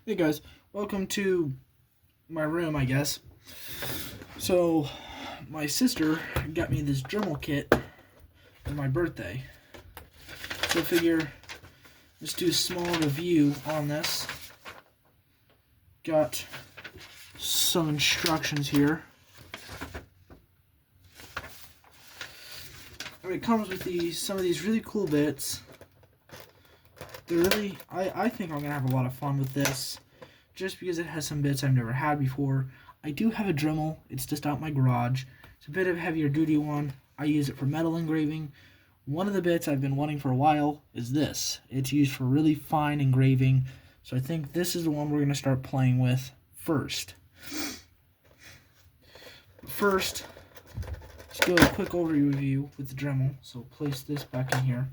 Hey guys, welcome to my room, I guess. So, my sister got me this dremel kit for my birthday. So, I figure let's do a small review on this. Got some instructions here. It comes with some of these really cool bits. I think I'm gonna have a lot of fun with this, just because it has some bits I've never had before. I do have a Dremel. It's just out my garage. It's a bit of a heavier duty one. I use it for metal engraving. One of the bits I've been wanting for a while is this. It's used for really fine engraving. So I think this is the one we're gonna start playing with first. First, let's do a quick overview with the Dremel. So place this back in here.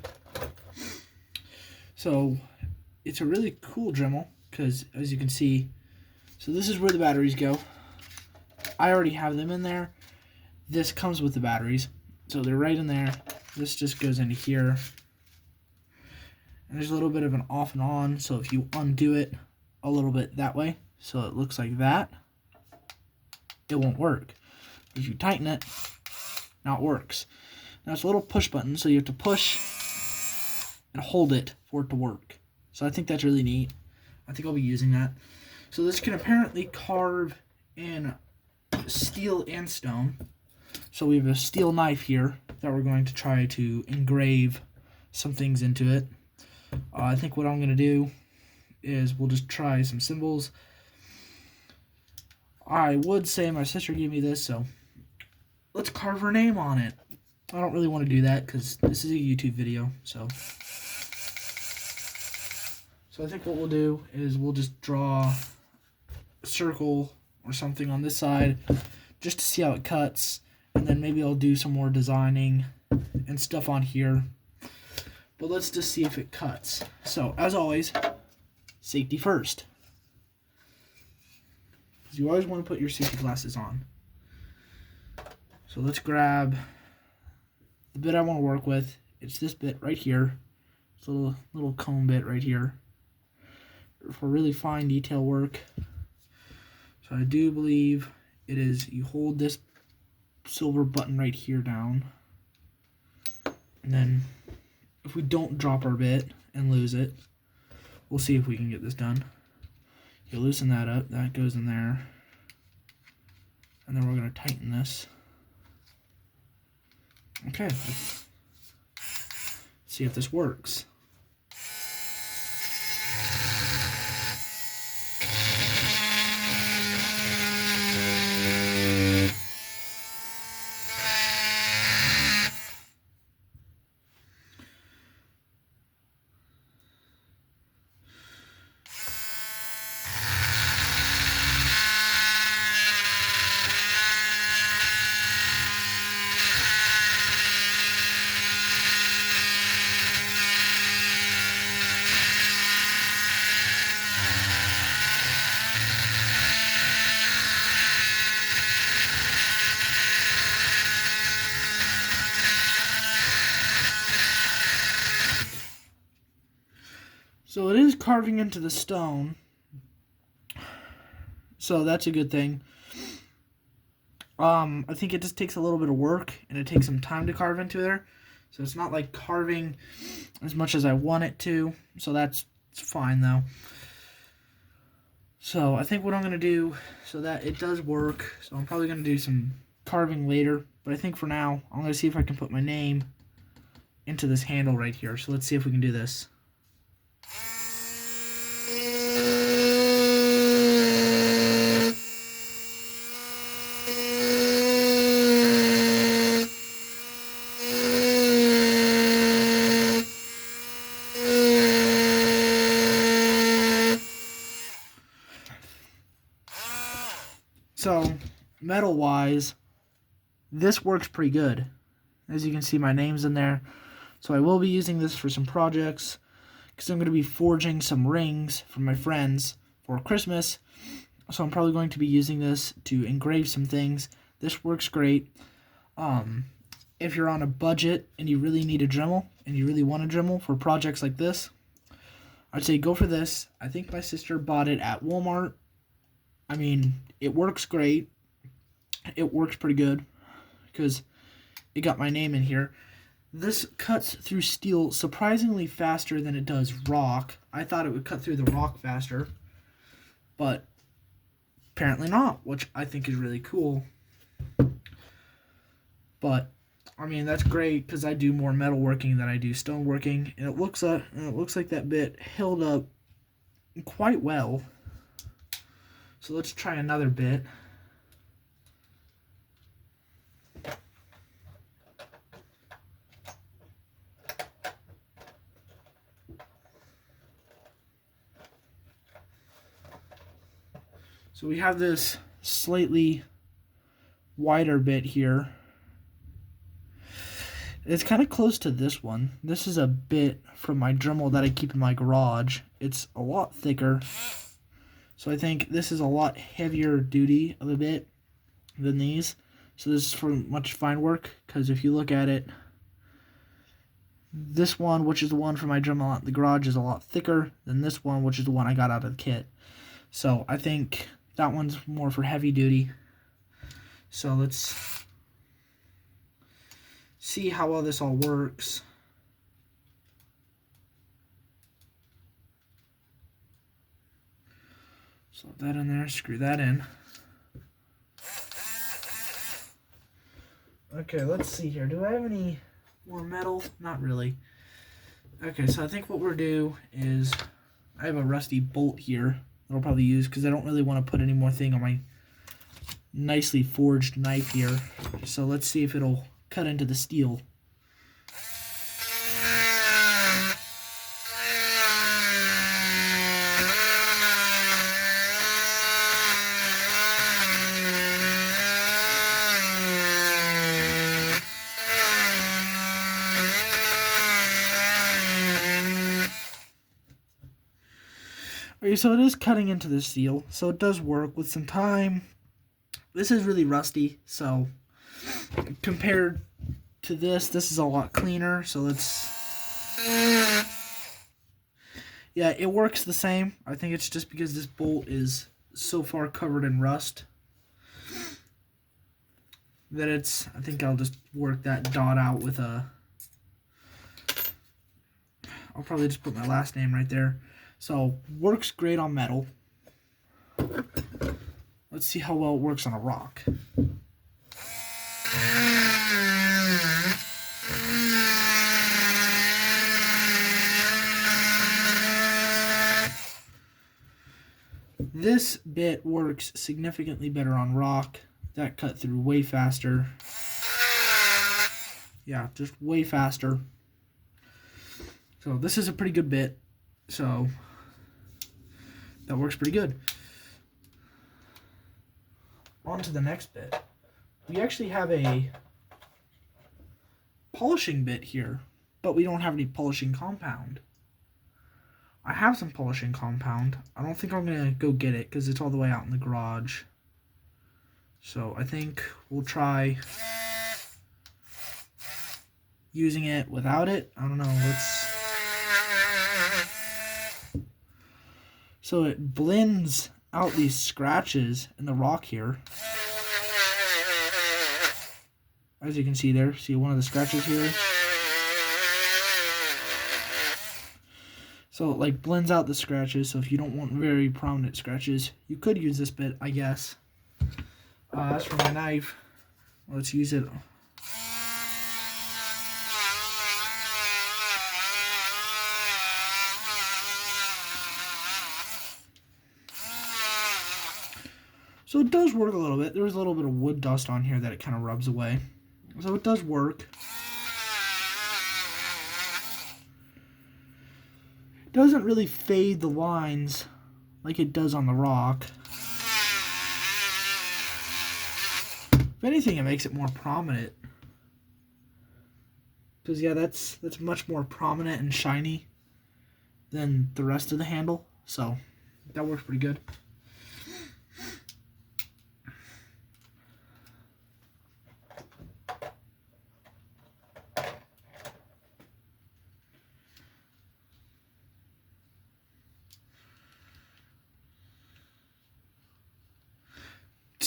So it's a really cool Dremel because, as you can see, so this is where the batteries go. I already have them in there. This comes with the batteries, so they're right in there. This just goes into here, and there's a little bit of an off and on, so if you undo it a little bit that way, so it looks like that, it won't work. If you tighten it, now it works. Now it's a little push button, so you have to push and hold it for it to work. So I think that's really neat. I think I'll be using that. So this can apparently carve in steel and stone. So we have a steel knife here that we're going to try to engrave some things into it. I think what I'm going to do is we'll just try some symbols. I would say my sister gave me this, so let's carve her name on it. I don't really want to do that because this is a YouTube video, so I think what we'll do is we'll just draw a circle or something on this side just to see how it cuts, and then maybe I'll do some more designing and stuff on here. But let's just see if it cuts. So, as always, safety first. Because you always want to put your safety glasses on. So let's grab the bit I want to work with. It's this bit right here. It's a little comb bit right here for really fine detail work. So I do believe it is, you hold this silver button right here down, and then if we don't drop our bit and lose it, we'll see if we can get this done. You loosen that up, that goes in there, and then we're going to tighten this. Okay, let's see if this works. So it is carving into the stone, so that's a good thing. I think it just takes a little bit of work, and it takes some time to carve into there. So it's not like carving as much as I want it to, so it's fine though. So I think what I'm going to do, so that it does work, so I'm probably going to do some carving later, but I think for now, I'm going to see if I can put my name into this handle right here. So let's see if we can do this. So, metal-wise, this works pretty good. As you can see, my name's in there. So I will be using this for some projects, because I'm going to be forging some rings for my friends for Christmas. So I'm probably going to be using this to engrave some things. This works great. If you're on a budget and you really need a Dremel, and you really want a Dremel for projects like this, I'd say go for this. I think my sister bought it at Walmart. I mean, it works great. It works pretty good because it got my name in here. This cuts through steel surprisingly faster than it does rock. I thought it would cut through the rock faster, but apparently not, which I think is really cool. But I mean, that's great because I do more metalworking than I do stoneworking, and it looks like that bit held up quite well. So let's try another bit. So we have this slightly wider bit here. It's kind of close to this one. This is a bit from my Dremel that I keep in my garage. It's a lot thicker. So I think this is a lot heavier duty of a bit than these. So this is for much fine work, because if you look at it, this one, which is the one for my Dremel out in the garage, is a lot thicker than this one, which is the one I got out of the kit. So I think that one's more for heavy duty. So let's see how well this all works. Slot that in there, screw that in. Okay, let's see here. Do I have any more metal? Not really. Okay, so I think what we'll do is, I have a rusty bolt here that I'll probably use because I don't really want to put any more thing on my nicely forged knife here. So let's see if it'll cut into the steel. Okay, so it is cutting into the steel, so it does work with some time. This is really rusty, so compared to this is a lot cleaner. So let's, yeah, it works the same. I think it's just because this bolt is so far covered in rust that it's, I think I'll just work that dot out with a, I'll probably just put my last name right there. So works great on metal. Let's see how well it works on a rock. This bit works significantly better on rock. That cut through way faster. Yeah, just way faster. So this is a pretty good bit. So that works pretty good. On to the next bit. We actually have a polishing bit here, but we don't have any polishing compound. I have some polishing compound. I don't think I'm going to go get it because it's all the way out in the garage. So I think we'll try using it without it. I don't know. Let's. So it blends out these scratches in the rock here. As you can see there, see one of the scratches here? So it like blends out the scratches, so if you don't want very prominent scratches, you could use this bit, I guess. As for my knife, let's use it. So it does work a little bit. There's a little bit of wood dust on here that it kind of rubs away. So it does work. It doesn't really fade the lines like it does on the rock. If anything, it makes it more prominent. Because yeah, that's much more prominent and shiny than the rest of the handle. So that works pretty good.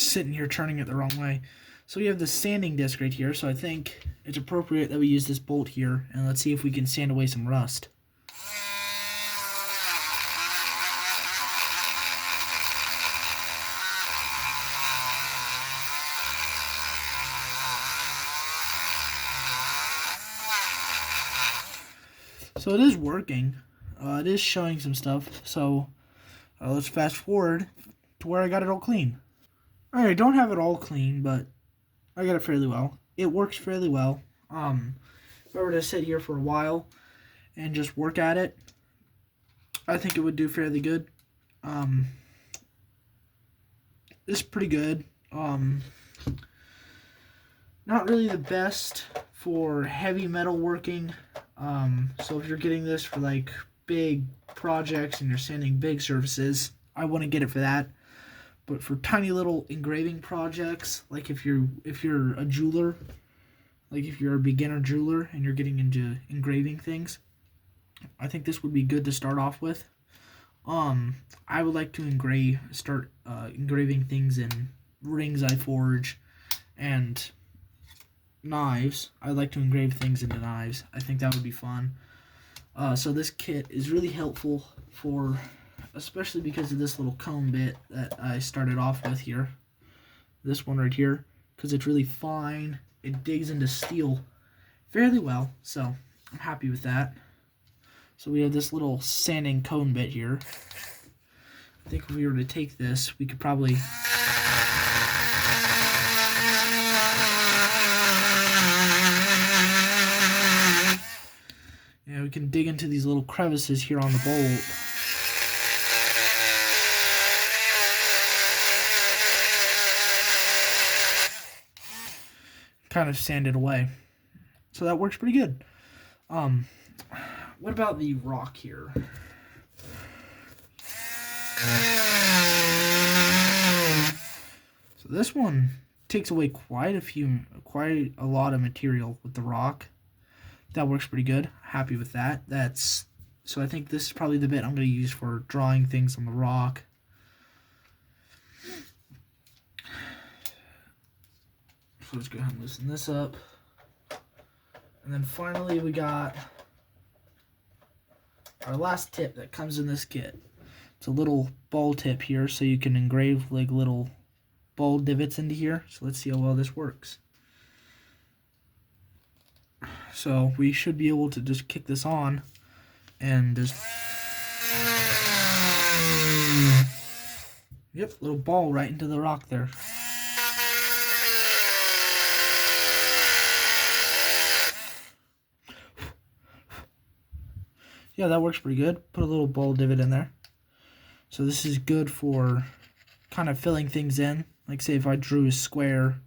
sitting here turning it the wrong way. So we have the sanding disc right here, so I think it's appropriate that we use this bolt here, and let's see if we can sand away some rust. So it is working. It is showing some stuff, so let's fast forward to where I got it all clean. Alright, I don't have it all clean, but I got it fairly well. It works fairly well. If I were to sit here for a while and just work at it, I think it would do fairly good. It's pretty good. Not really the best for heavy metal working. So if you're getting this for like big projects and you're sanding big surfaces, I wouldn't get it for that. But for tiny little engraving projects, like if you're a jeweler, like if you're a beginner jeweler and you're getting into engraving things, I think this would be good to start off with. I would like to start engraving things in rings I forge and knives. I'd like to engrave things into knives. I think that would be fun. So this kit is really helpful for, especially because of this little cone bit that I started off with here. This one right here, because it's really fine. It digs into steel fairly well, so I'm happy with that. So we have this little sanding cone bit here. I think if we were to take this, we could probably... Yeah, we can dig into these little crevices here on the bolt. Kind of sand it away. So that works pretty good. What about the rock here? So this one takes away quite a lot of material with the rock. That works pretty good. Happy with that. So I think this is probably the bit I'm going to use for drawing things on the rock. So let's go ahead and loosen this up. And then finally we got our last tip that comes in this kit. It's a little ball tip here, so you can engrave like little ball divots into here. So let's see how well this works. So we should be able to just kick this on and just, yep, little ball right into the rock there. Yeah, that works pretty good. Put a little ball divot in there. So this is good for kind of filling things in. Like say if I drew a square,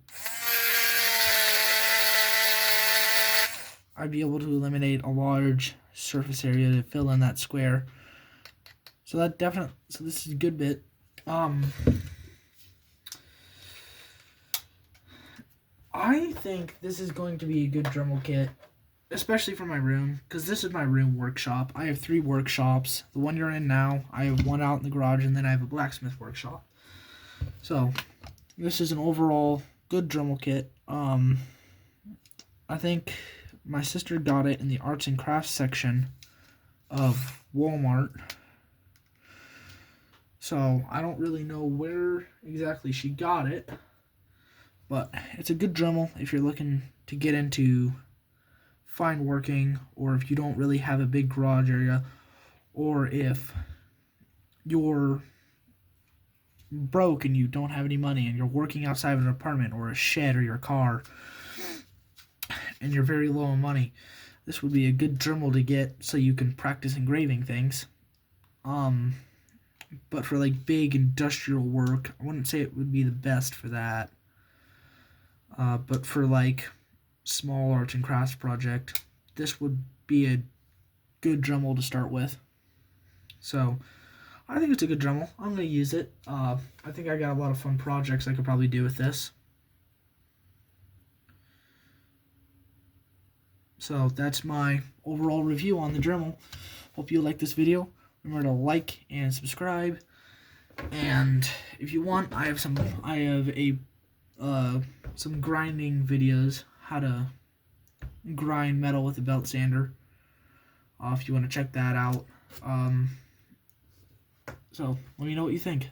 I'd be able to eliminate a large surface area to fill in that square. So this is a good bit. I think this is going to be a good Dremel kit, especially for my room, because this is my room workshop. I have 3 workshops. The one you're in now, I have one out in the garage, and then I have a blacksmith workshop. So this is an overall good Dremel kit. I think my sister got it in the arts and crafts section of Walmart. So I don't really know where exactly she got it, but it's a good Dremel if you're looking to get into fine working, or if you don't really have a big garage area, or if you're broke and you don't have any money and you're working outside of an apartment or a shed or your car and you're very low on money. This would be a good Dremel to get so you can practice engraving things. But for like big industrial work, I wouldn't say it would be the best for that. But for like small arts and crafts project, this would be a good Dremel to start with. So I think it's a good Dremel. I'm going to use it. I think I got a lot of fun projects I could probably do with this. So that's my overall review on the Dremel. Hope you like this video. Remember to like and subscribe. And if you want, I have some grinding videos, how to grind metal with a belt sander. If you want to check that out. So let me know what you think.